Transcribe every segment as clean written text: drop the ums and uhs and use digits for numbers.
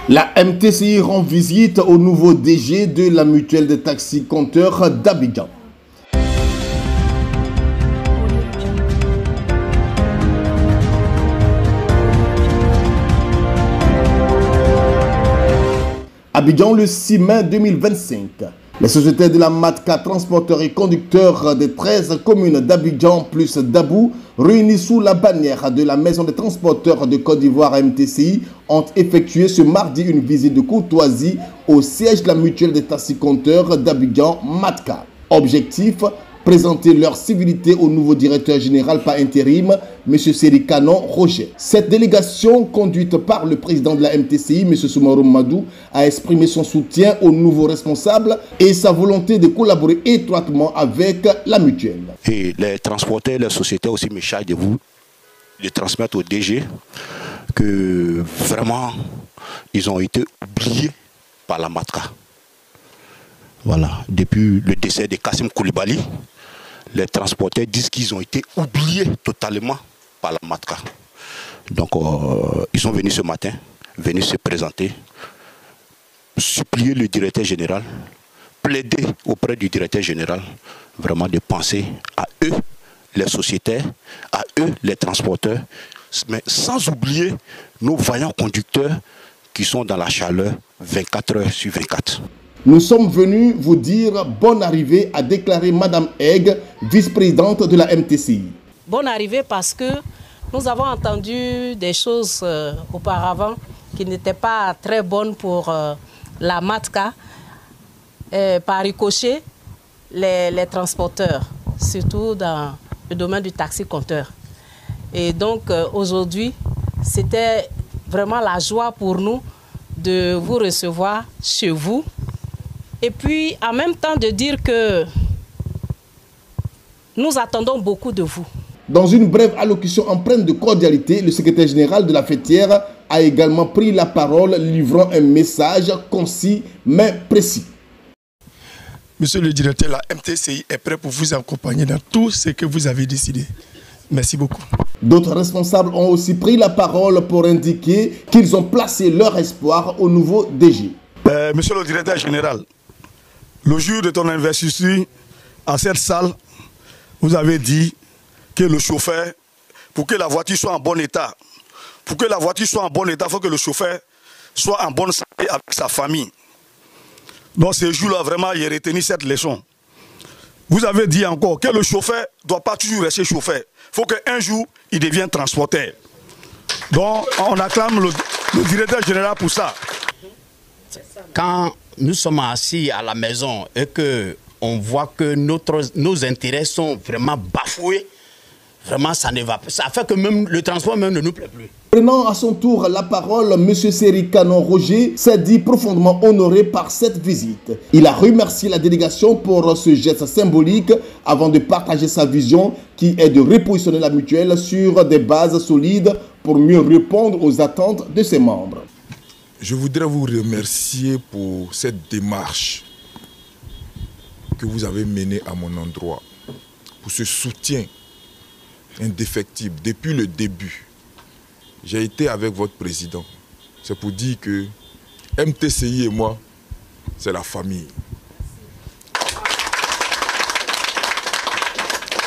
La MTCI rend visite au nouveau DG de la mutuelle de taxi compteurs d'Abidjan. Abidjan le 6 mai 2025. Les sociétés de la MATCA, transporteurs et conducteurs des 13 communes d'Abidjan plus d'Abou, réunis sous la bannière de la Maison des transporteurs de Côte d'Ivoire MTCI, ont effectué ce mardi une visite de courtoisie au siège de la mutuelle des taxicompteurs d'Abidjan, MATCA. Objectif, présenter leur civilité au nouveau directeur général par intérim, M. Serikanon Roger. Cette délégation, conduite par le président de la MTCI, M. Soumaoro Madou, a exprimé son soutien au nouveau responsable et sa volonté de collaborer étroitement avec la mutuelle. Et les transporteurs, les sociétés aussi me chargent de vous, de transmettre au DG que vraiment, ils ont été oubliés par la MATCA. Voilà, depuis le décès de Kassim Koulibaly, les transporteurs disent qu'ils ont été oubliés totalement par la MATCA. Donc, ils sont venus ce matin, venus se présenter, supplier le directeur général, plaider auprès du directeur général, vraiment de penser à eux, les sociétaires, à eux, les transporteurs, mais sans oublier nos vaillants conducteurs qui sont dans la chaleur 24 heures sur 24. Nous sommes venus vous dire bonne arrivée, a déclaré Madame Egg, vice-présidente de la MTCI. Bonne arrivée parce que nous avons entendu des choses auparavant qui n'étaient pas très bonnes pour la MATCA, par ricochet les transporteurs, surtout dans le domaine du taxi-compteur. Et donc aujourd'hui, c'était vraiment la joie pour nous de vous recevoir chez vous. Et puis, en même temps, de dire que nous attendons beaucoup de vous. Dans une brève allocution empreinte de cordialité, le secrétaire général de la fêtière a également pris la parole, livrant un message concis mais précis. Monsieur le directeur, la MTCI est prêt pour vous accompagner dans tout ce que vous avez décidé. Merci beaucoup. D'autres responsables ont aussi pris la parole pour indiquer qu'ils ont placé leur espoir au nouveau DG. Monsieur le directeur général, le jour de ton investiture, en cette salle, vous avez dit que le chauffeur, pour que la voiture soit en bon état, il faut que le chauffeur soit en bonne santé avec sa famille. Donc ce jour-là, vraiment, j'ai retenu cette leçon. Vous avez dit encore que le chauffeur ne doit pas toujours rester chauffeur. Il faut qu'un jour, il devienne transporteur. Donc, on acclame le directeur général pour ça. Quand nous sommes assis à la maison et qu'on voit que nos intérêts sont vraiment bafoués, vraiment ça ne va pas. Ça fait que même le transport même ne nous plaît plus. Prenant à son tour la parole, M. Serikanon Roger s'est dit profondément honoré par cette visite. Il a remercié la délégation pour ce geste symbolique avant de partager sa vision qui est de repositionner la mutuelle sur des bases solides pour mieux répondre aux attentes de ses membres. Je voudrais vous remercier pour cette démarche que vous avez menée à mon endroit, pour ce soutien indéfectible depuis le début. J'ai été avec votre président. C'est pour dire que MTCI et moi, c'est la famille.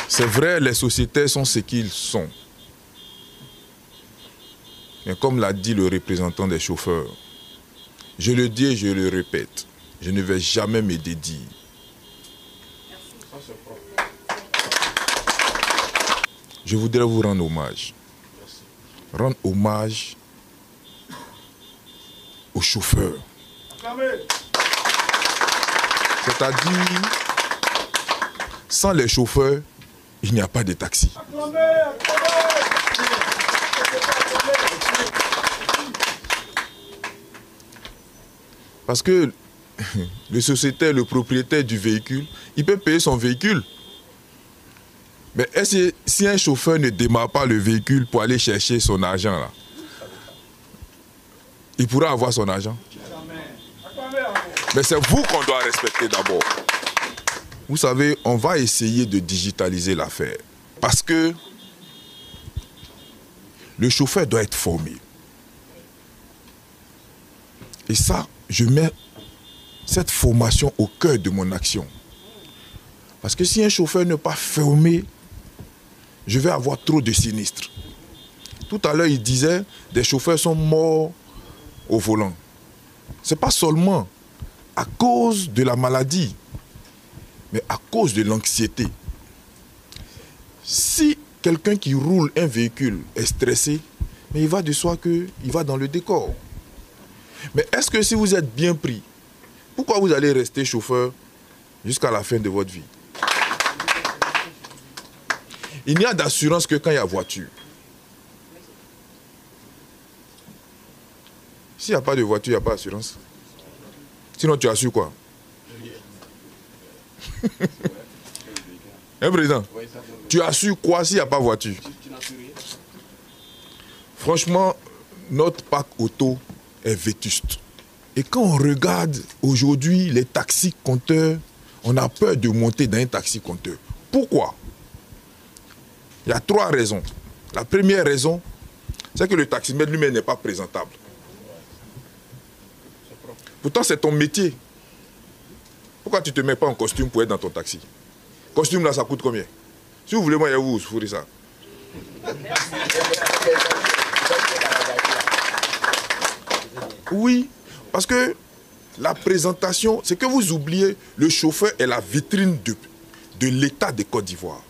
C'est vrai, les sociétés sont ce qu'ils sont. Mais comme l'a dit le représentant des chauffeurs, je le dis et je le répète, je ne vais jamais me dédier. Je voudrais vous rendre hommage. Rendre hommage aux chauffeurs. C'est-à-dire, sans les chauffeurs, il n'y a pas de taxi. Parce que le sociétaire, le propriétaire du véhicule, il peut payer son véhicule. Mais est-ce que si un chauffeur ne démarre pas le véhicule pour aller chercher son argent là, il pourra avoir son argent? Mais c'est vous qu'on doit respecter d'abord. Vous savez, on va essayer de digitaliser l'affaire. Parce que le chauffeur doit être formé. Et ça, je mets cette formation au cœur de mon action. Parce que si un chauffeur n'est pas formé, je vais avoir trop de sinistres. Tout à l'heure, il disait, des chauffeurs sont morts au volant. Ce n'est pas seulement à cause de la maladie, mais à cause de l'anxiété. Si quelqu'un qui roule un véhicule est stressé, mais il va de soi qu'il va dans le décor. Mais est-ce que si vous êtes bien pris, pourquoi vous allez rester chauffeur jusqu'à la fin de votre vie? Il n'y a d'assurance que quand il y a voiture. S'il n'y a pas de voiture, il n'y a pas d'assurance. Sinon, tu assures quoi? Hein, président? Tu assures quoi s'il n'y a pas de voiture? Franchement, notre parc auto est vétuste. Et quand on regarde aujourd'hui les taxis compteurs, on a peur de monter dans un taxi compteur. Pourquoi? Il y a 3 raisons. La première raison, c'est que le taximètre lui-même n'est pas présentable. Pourtant, c'est ton métier. Pourquoi tu ne te mets pas en costume pour être dans ton taxi? Costume là, ça coûte combien? Si vous voulez, moi, vous ferez ça. Oui, parce que la présentation, c'est que vous oubliez, le chauffeur est la vitrine de l'État de Côte d'Ivoire.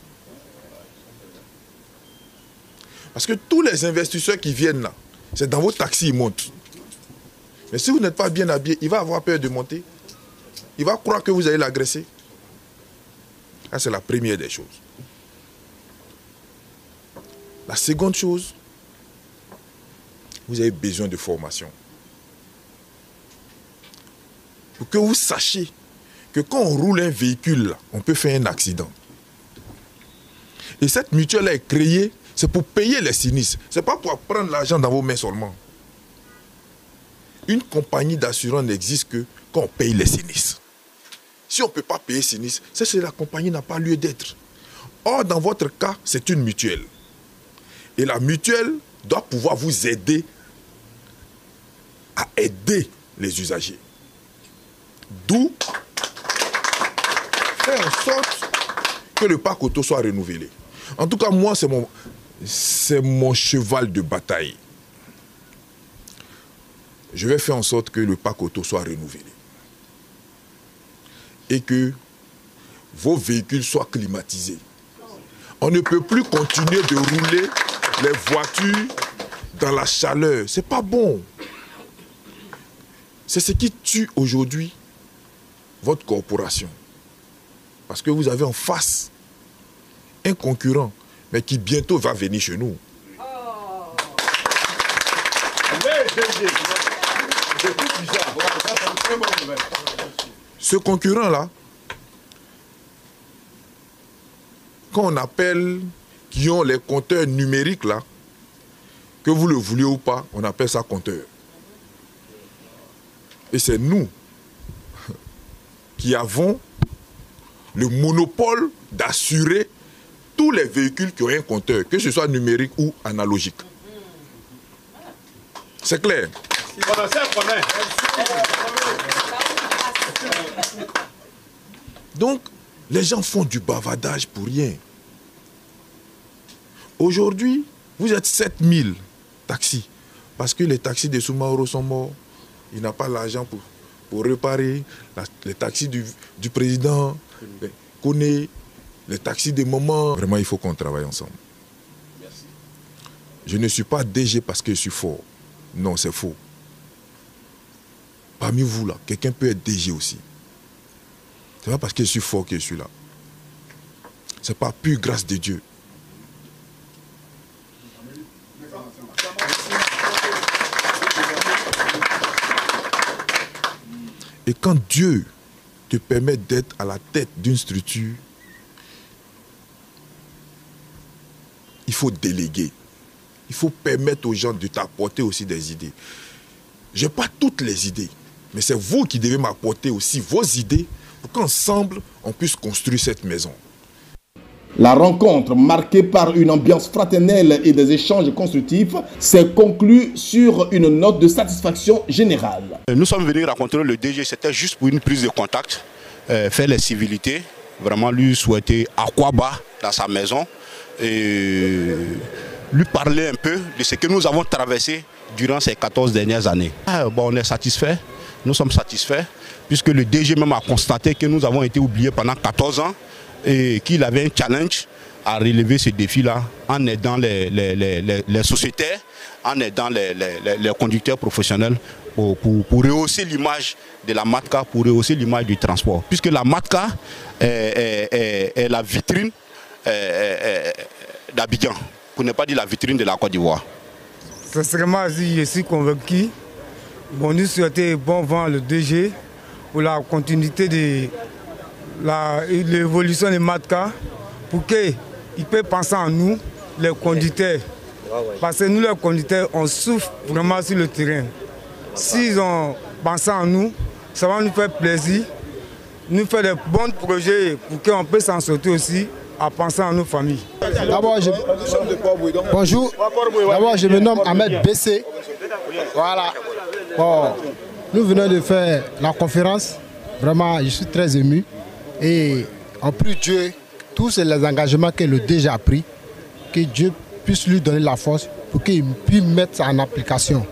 Parce que tous les investisseurs qui viennent là, c'est dans vos taxis, ils montent. Mais si vous n'êtes pas bien habillé, il va avoir peur de monter. Il va croire que vous allez l'agresser. Ça, c'est la première des choses. La seconde chose, vous avez besoin de formation. Pour que vous sachiez que quand on roule un véhicule, là, on peut faire un accident. Et cette mutuelle est créée, c'est pour payer les sinistres. Ce n'est pas pour prendre l'argent dans vos mains seulement. Une compagnie d'assurance n'existe que quand on paye les sinistres. Si on ne peut pas payer sinistres, c'est que la compagnie n'a pas lieu d'être. Or, dans votre cas, c'est une mutuelle. Et la mutuelle doit pouvoir vous aider à aider les usagers. D'où faire en sorte que le parc auto soit renouvelé. En tout cas, moi, c'est mon cheval de bataille. Je vais faire en sorte que le parc auto soit renouvelé. Et que vos véhicules soient climatisés. On ne peut plus continuer de rouler les voitures dans la chaleur. Ce n'est pas bon. C'est ce qui tue aujourd'hui votre corporation. Parce que vous avez en face un concurrent, mais qui bientôt va venir chez nous. Ce concurrent-là, quand on appelle, qui ont les compteurs numériques là, que vous le vouliez ou pas, on appelle ça compteur. Et c'est nous qui avons le monopole d'assurer tous les véhicules qui ont un compteur, que ce soit numérique ou analogique. C'est clair? Donc, les gens font du bavardage pour rien. Aujourd'hui, vous êtes 7000 taxis. Parce que les taxis de Soumaoro sont morts. Il n'a pas l'argent pour réparer. Les taxis du président, Koné, les taxis des moments. Vraiment, il faut qu'on travaille ensemble. Merci. Je ne suis pas DG parce que je suis fort. Non, c'est faux. Parmi vous, là, quelqu'un peut être DG aussi. Ce n'est pas parce que je suis fort que je suis là. Ce n'est pas pure grâce de Dieu. Et quand Dieu te permet d'être à la tête d'une structure, il faut déléguer. Il faut permettre aux gens de t'apporter aussi des idées. Je n'ai pas toutes les idées, mais c'est vous qui devez m'apporter aussi vos idées pour qu'ensemble, on puisse construire cette maison. La rencontre, marquée par une ambiance fraternelle et des échanges constructifs, s'est conclue sur une note de satisfaction générale. Nous sommes venus rencontrer le DG, c'était juste pour une prise de contact, faire les civilités, vraiment lui souhaiter Akwaba dans sa maison et lui parler un peu de ce que nous avons traversé durant ces 14 dernières années. On est satisfait, nous sommes satisfaits, puisque le DG même a constaté que nous avons été oubliés pendant 14 ans et qu'il avait un challenge à relever ce défi-là en aidant les sociétaires, en aidant les conducteurs professionnels pour rehausser l'image de la MATCA, pour rehausser l'image du transport. Puisque la MATCA est la vitrine d'Abidjan, pour ne pas dire la vitrine de la Côte d'Ivoire. Sincèrement, je suis convaincu. Nous souhaitons bon vent le DG pour la continuité de l'évolution de MATCA, pour qu'ils puissent penser en nous, les conducteurs. Parce que nous, les conducteurs, on souffre vraiment sur le terrain. S'ils ont pensé en nous, ça va nous faire plaisir, nous faire des bons projets pour qu'on puisse s'en sortir aussi, à penser à nos familles. Bonjour, d'abord je me nomme Ahmed Bessé. Voilà. Bon, nous venons de faire la conférence. Vraiment, je suis très ému. Et en plus Dieu, tous les engagements que le DG a pris, que Dieu puisse lui donner la force pour qu'il puisse mettre ça en application.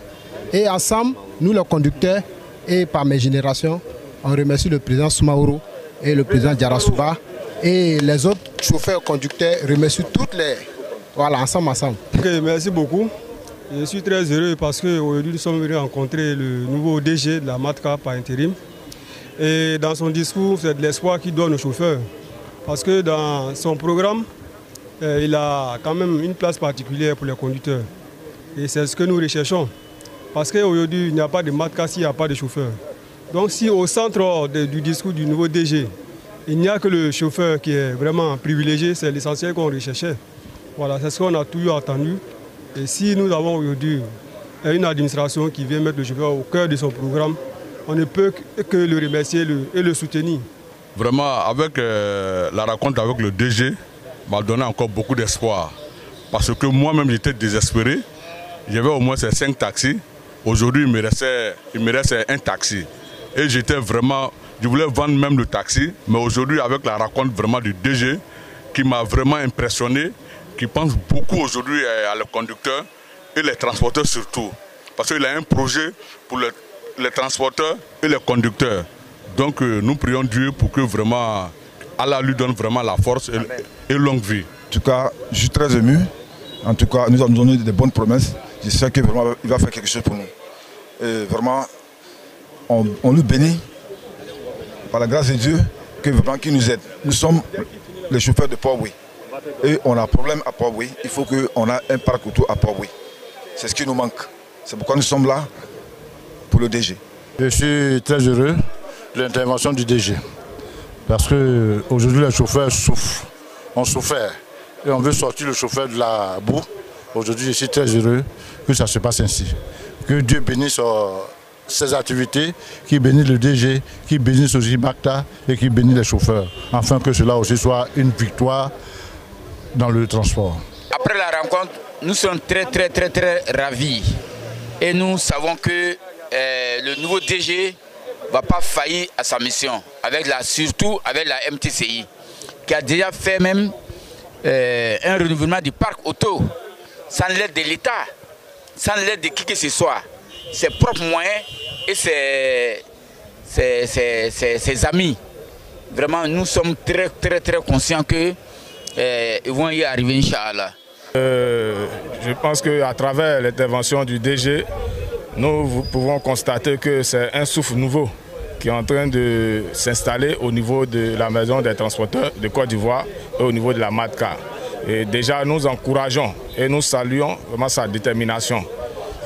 Et ensemble, nous les conducteurs, et par mes générations, on remercie le président Soumaoro et le président Diarra-Souba. Et les autres chauffeurs conducteurs remercient toutes les... Voilà, ensemble. Okay, merci beaucoup. Je suis très heureux parce qu'aujourd'hui nous sommes venus rencontrer le nouveau DG de la MATCA par intérim. Et dans son discours, c'est de l'espoir qu'il donne aux chauffeurs. Parce que dans son programme, il a quand même une place particulière pour les conducteurs. Et c'est ce que nous recherchons. Parce qu'aujourd'hui, il n'y a pas de MATCA s'il n'y a pas de chauffeur. Donc si au centre du discours du nouveau DG, il n'y a que le chauffeur qui est vraiment privilégié, c'est l'essentiel qu'on recherchait. Voilà, c'est ce qu'on a toujours attendu. Et si nous avons aujourd'hui une administration qui vient mettre le chauffeur au cœur de son programme, on ne peut que le remercier et le soutenir. Vraiment, avec la rencontre avec le DG, m'a donné encore beaucoup d'espoir. Parce que moi-même, j'étais désespéré. J'avais au moins ces 5 taxis. Aujourd'hui, il me reste un taxi. Et j'étais vraiment... Je voulais vendre même le taxi. Mais aujourd'hui, avec la rencontre vraiment du DG, qui m'a vraiment impressionné, qui pense beaucoup aujourd'hui à les conducteurs et les transporteurs surtout. Parce qu'il a un projet pour les transporteurs et les conducteurs. Donc nous prions Dieu pour que vraiment Allah lui donne vraiment la force et longue vie. En tout cas, je suis très ému. En tout cas, nous avons donné des bonnes promesses. Je sais qu'il va faire quelque chose pour nous. Et vraiment, on nous bénit par la grâce de Dieu, qu'il nous aide. Nous sommes les chauffeurs de Port-Boué. Et on a un problème à Port-Boué. Il faut qu'on ait un parc auto à Port-Boué. C'est ce qui nous manque. C'est pourquoi nous sommes là pour le DG. Je suis très heureux de l'intervention du DG. Parce qu'aujourd'hui, les chauffeurs souffrent. On souffert. Et on veut sortir le chauffeur de la boue. Aujourd'hui, je suis très heureux que ça se passe ainsi. Que Dieu bénisse ces activités, qui bénisse le DG, qui bénisse aussi MATCA et qui bénisse les chauffeurs. Afin que cela aussi soit une victoire dans le transport. Après la rencontre, nous sommes très ravis. Et nous savons que le nouveau DG ne va pas faillir à sa mission, surtout avec la MTCI, qui a déjà fait même un renouvellement du parc auto, sans l'aide de l'État, sans l'aide de qui que ce soit. Ses propres moyens et ses amis. Vraiment, nous sommes très conscients qu'ils vont y arriver, Inch'Allah. Je pense qu'à travers l'intervention du DG, nous pouvons constater que c'est un souffle nouveau qui est en train de s'installer au niveau de la maison des transporteurs de Côte d'Ivoire et au niveau de la MATCA. Et déjà, nous encourageons et nous saluons vraiment sa détermination.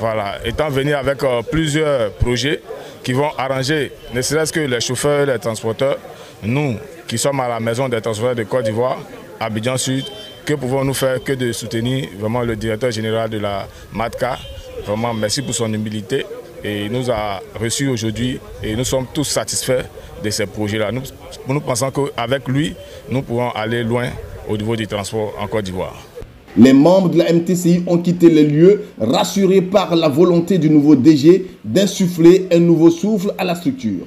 Voilà, étant venu avec plusieurs projets qui vont arranger, ne serait-ce que les chauffeurs, les transporteurs, nous qui sommes à la maison des transporteurs de Côte d'Ivoire, Abidjan Sud, que pouvons-nous faire que de soutenir vraiment le directeur général de la MATCA. Vraiment, merci pour son humilité. Et il nous a reçus aujourd'hui et nous sommes tous satisfaits de ces projets-là. Nous pensons qu'avec lui, nous pourrons aller loin au niveau du transport en Côte d'Ivoire. Les membres de la MTCI ont quitté les lieux, rassurés par la volonté du nouveau DG d'insuffler un nouveau souffle à la structure.